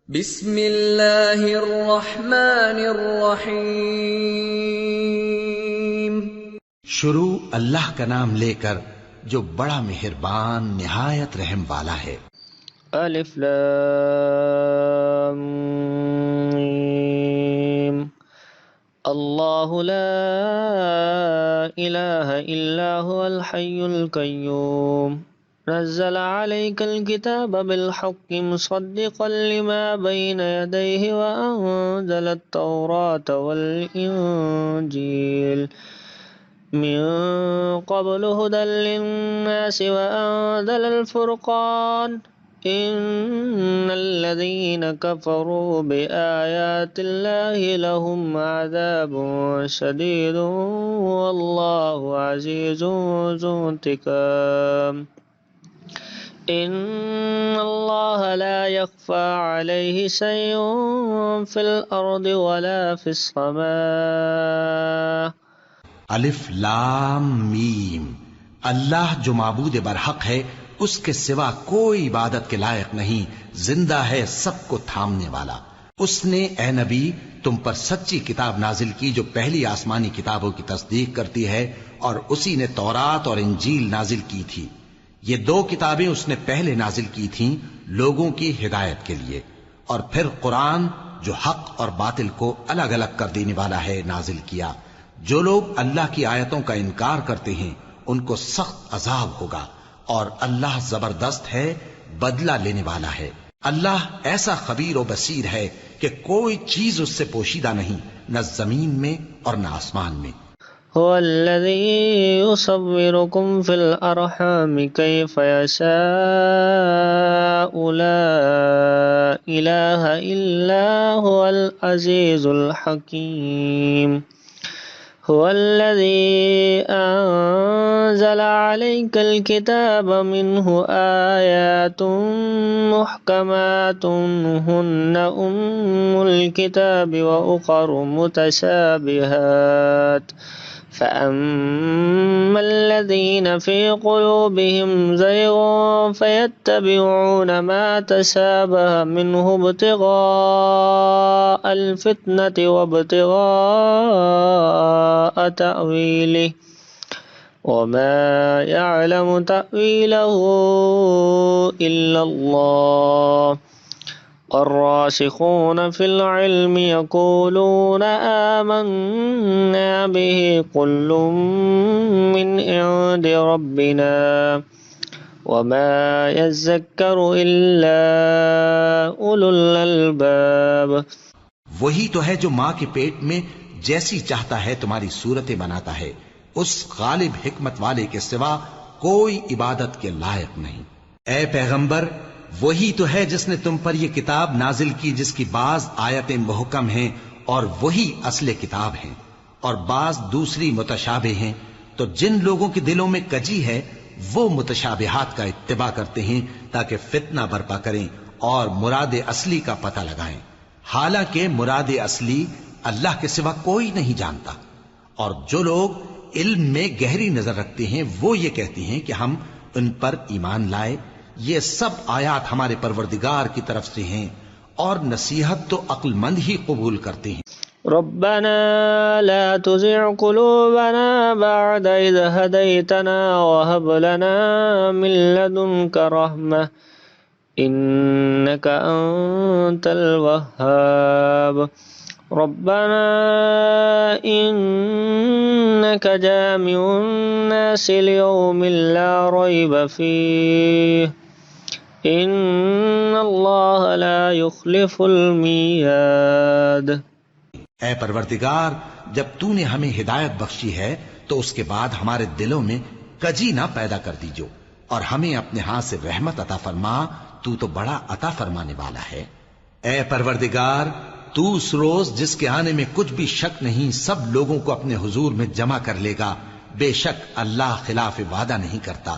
بسم اللہ الرحمن الرحیم۔ شروع اللہ کا نام لے کر جو بڑا مہربان نہایت رحم والا ہے۔ الف لام میم۔ اللہ لا الہ الا هو الحی القیوم نزل عليك الكتاب بالحق مصدقا لما بين يديه وأنزل التوراة والإنجيل من قبل هدى للناس وأنزل الفرقان إن الذين كفروا بآيات الله لهم عذاب شديد والله عزيز ذو انتقام۔ إن الله لا يخفى عليه شيء في الأرض ولا في السماء۔ الف لام میم۔ اللہ جو معبود برحق ہے اس کے سوا کوئی عبادت کے لائق نہیں، زندہ ہے سب کو تھامنے والا۔ اس نے اے نبی تم پر سچی کتاب نازل کی جو پہلی آسمانی کتابوں کی تصدیق کرتی ہے، اور اسی نے تورات اور انجیل نازل کی تھی۔ یہ دو کتابیں اس نے پہلے نازل کی تھیں لوگوں کی ہدایت کے لیے، اور پھر قرآن جو حق اور باطل کو الگ الگ کر دینے والا ہے نازل کیا۔ جو لوگ اللہ کی آیتوں کا انکار کرتے ہیں ان کو سخت عذاب ہوگا، اور اللہ زبردست ہے، بدلہ لینے والا ہے۔ اللہ ایسا خبیر و بصیر ہے کہ کوئی چیز اس سے پوشیدہ نہیں، نہ زمین میں اور نہ آسمان میں۔ هو الذي يصوركم في الأرحام كيف يشاء لا إله إلا هو العزيز الحكيم۔ هو الذي أنزل عليك الكتاب منه آيات محكمات هن الكتاب وأخر متشابهات فأما الذين في قلوبهم زيغ فيتبعون ما تشابه منه ابتغاء الفتنة وابتغاء تأويله وما يعلم تأويله إلا الله الراسخون في العلم يقولون آمنا به كل من عند ربنا وما يذكر إلا أولو الألباب۔ وہی تو ہے جو ماں کے پیٹ میں جیسی چاہتا ہے تمہاری صورتیں بناتا ہے، اس غالب حکمت والے کے سوا کوئی عبادت کے لائق نہیں۔ اے پیغمبر، وہی تو ہے جس نے تم پر یہ کتاب نازل کی جس کی بعض آیتیں محکم ہیں اور وہی اصل کتاب ہیں، اور بعض دوسری متشابہ ہیں۔ تو جن لوگوں کے دلوں میں کجی ہے وہ متشابہات کا اتباع کرتے ہیں تاکہ فتنہ برپا کریں اور مراد اصلی کا پتہ لگائیں، حالانکہ مراد اصلی اللہ کے سوا کوئی نہیں جانتا۔ اور جو لوگ علم میں گہری نظر رکھتے ہیں وہ یہ کہتے ہیں کہ ہم ان پر ایمان لائے۔ یہ سب آیات ہمارے پروردگار کی طرف سے ہیں، اور نصیحت تو عقل مند ہی قبول کرتے ہیں۔ ربنا لا تزغ قلوبنا بعد إذ هديتنا وهب لنا من لدنك رحمة إنك أنت الوهاب۔ ربنا إنك جامع الناس ليوم لا ريب فيه إن الله لا يخلف الميعاد۔ اے پروردگار، جب تو نے ہمیں ہدایت بخشی ہے تو اس کے بعد ہمارے دلوں میں کجی نہ پیدا کر دیجو، اور ہمیں اپنے ہاتھ سے رحمت عطا فرما، تو تو بڑا عطا فرمانے والا ہے۔ اے پروردگار، تو اس روز جس کے آنے میں کچھ بھی شک نہیں سب لوگوں کو اپنے حضور میں جمع کر لے گا، بے شک اللہ خلاف وعدہ نہیں کرتا۔